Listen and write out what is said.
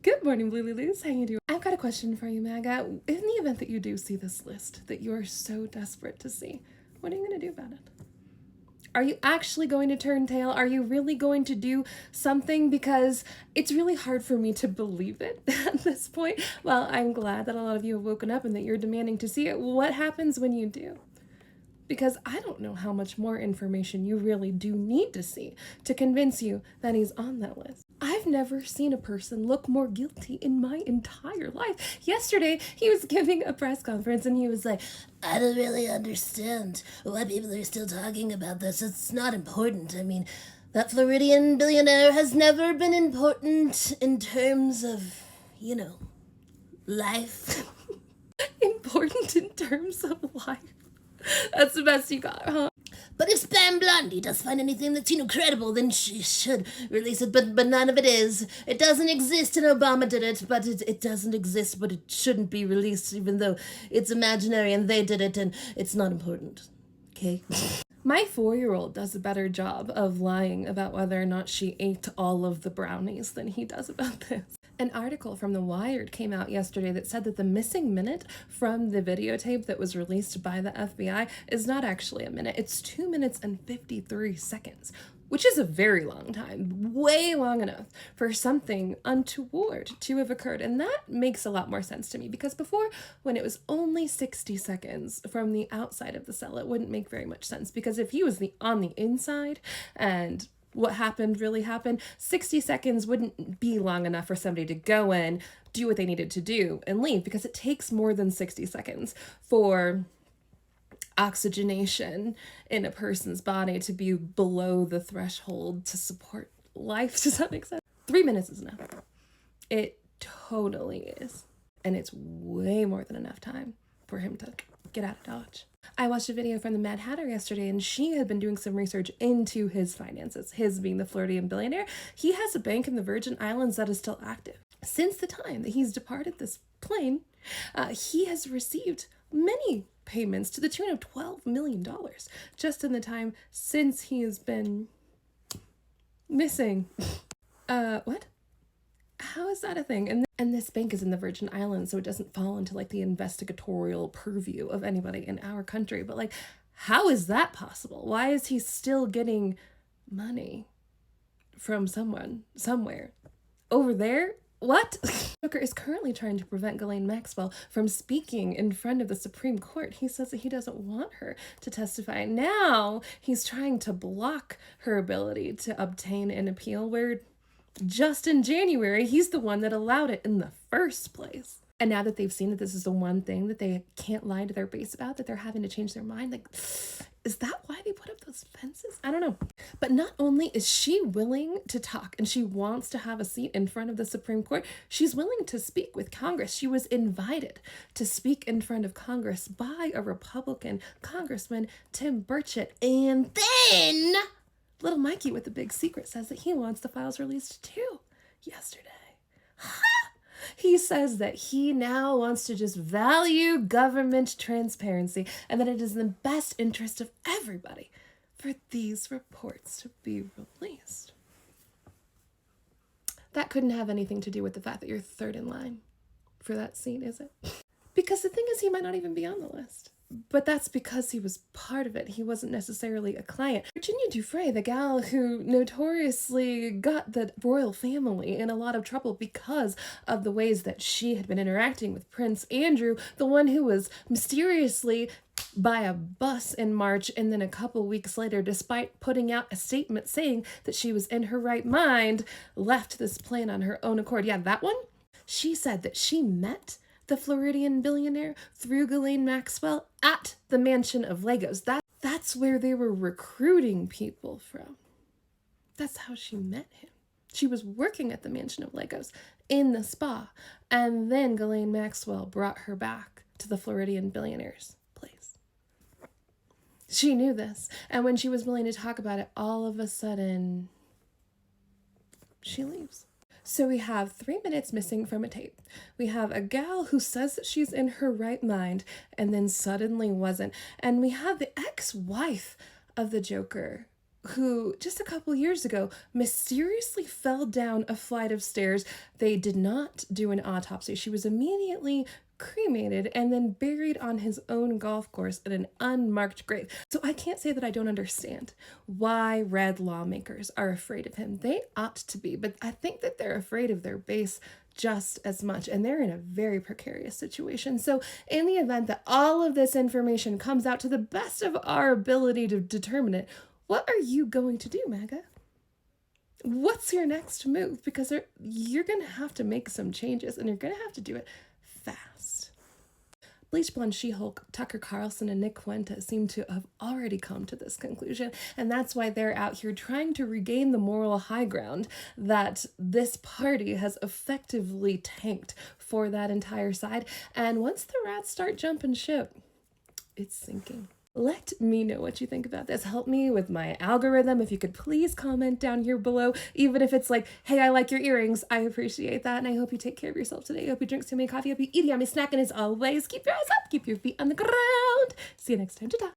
Good morning, Blue Lulus. How you doing? I've got a question for you, MAGA. In the event that you do see this list that you are so desperate to see, what are you going to do about it? Are you actually going to turn tail? Are you really going to do something? Because it's really hard for me to believe it at this point. Well, I'm glad that a lot of you have woken up and that you're demanding to see it. What happens when you do? Because I don't know how much more information you really do need to see to convince you that he's on that list. I've never seen a person look more guilty in my entire life. Yesterday, he was giving a press conference and he was like, I don't really understand why people are still talking about this. It's not important. I mean, that Floridian billionaire has never been important in terms of, life. Important in terms of life? That's the best you got, huh? But if Spam Blondie does find anything that's, credible, then she should release it. But none of it is. It doesn't exist, and Obama did it, but it doesn't exist, but it shouldn't be released, even though it's imaginary and they did it, and it's not important. Okay? My 4-year-old does a better job of lying about whether or not she ate all of the brownies than he does about this. An article from The Wired came out yesterday that said that the missing minute from the videotape that was released by the FBI is not actually a minute. It's 2 minutes and 53 seconds, which is a very long time, way long enough for something untoward to have occurred. And that makes a lot more sense to me because before, when it was only 60 seconds from the outside of the cell, it wouldn't make very much sense because if he was on the inside and what happened really happened, 60 seconds wouldn't be long enough for somebody to go in, do what they needed to do, and leave because it takes more than 60 seconds for oxygenation in a person's body to be below the threshold to support life. Does that make sense? 3 minutes is enough. It totally is. And it's way more than enough time for him to get out of Dodge. I watched a video from the Mad Hatter yesterday, and she had been doing some research into his finances, his being the Floridian billionaire. He has a bank in the Virgin Islands that is still active. Since the time that he's departed this plane, he has received many payments to the tune of $12 million just in the time since he has been missing. What? How is that a thing? And this bank is in the Virgin Islands, so it doesn't fall into like the investigatorial purview of anybody in our country. But like, how is that possible? Why is he still getting money from someone, somewhere? Over there? What? Booker is currently trying to prevent Ghislaine Maxwell from speaking in front of the Supreme Court. He says that he doesn't want her to testify. Now he's trying to block her ability to obtain an appeal where just in January, he's the one that allowed it in the first place. And now that they've seen that this is the one thing that they can't lie to their base about, that they're having to change their mind, like, is that why they put up those fences? I don't know. But not only is she willing to talk and she wants to have a seat in front of the Supreme Court, she's willing to speak with Congress. She was invited to speak in front of Congress by a Republican Congressman, Tim Burchett. And then little Mikey with the big secret says that he wants the files released too yesterday. He says that he now wants to just value government transparency and that it is in the best interest of everybody for these reports to be released. That couldn't have anything to do with the fact that you're third in line for that seat, is it? Because the thing is, he might not even be on the list. But that's because he was part of it. He wasn't necessarily a client. Virginia Giuffre, the gal who notoriously got the royal family in a lot of trouble because of the ways that she had been interacting with Prince Andrew, the one who was mysteriously by a bus in March and then a couple weeks later, despite putting out a statement saying that she was in her right mind, left this plane on her own accord. Yeah, that one? She said that she met the Floridian billionaire through Ghislaine Maxwell at the mansion of Legos. That's where they were recruiting people from. That's how she met him. She was working at the mansion of Legos in the spa, and then Ghislaine Maxwell brought her back to the Floridian billionaire's place. She knew this, and when she was willing to talk about it, all of a sudden, she leaves. So we have 3 minutes missing from a tape. We have a gal who says that she's in her right mind and then suddenly wasn't. And we have the ex-wife of the Joker who just a couple years ago mysteriously fell down a flight of stairs. They did not do an autopsy. She was immediately cremated and then buried on his own golf course in an unmarked grave. So I can't say that I don't understand why red lawmakers are afraid of him. They ought to be, but I think that they're afraid of their base just as much, and they're in a very precarious situation. So in the event that all of this information comes out to the best of our ability to determine it, what are you going to do, MAGA? What's your next move? Because you're going to have to make some changes, and you're going to have to do it fast. Bleach Blonde She-Hulk, Tucker Carlson, and Nick Fuentes seem to have already come to this conclusion, and that's why they're out here trying to regain the moral high ground that this party has effectively tanked for that entire side. And once the rats start jumping ship, it's sinking. Let me know what you think about this. Help me with my algorithm. If you could please comment down here below, even if it's like, hey, I like your earrings. I appreciate that. And I hope you take care of yourself today. I hope you drink so many coffee. I hope you eat a yummy snack. And as always, keep your eyes up, keep your feet on the ground. See you next time. Ta-ta.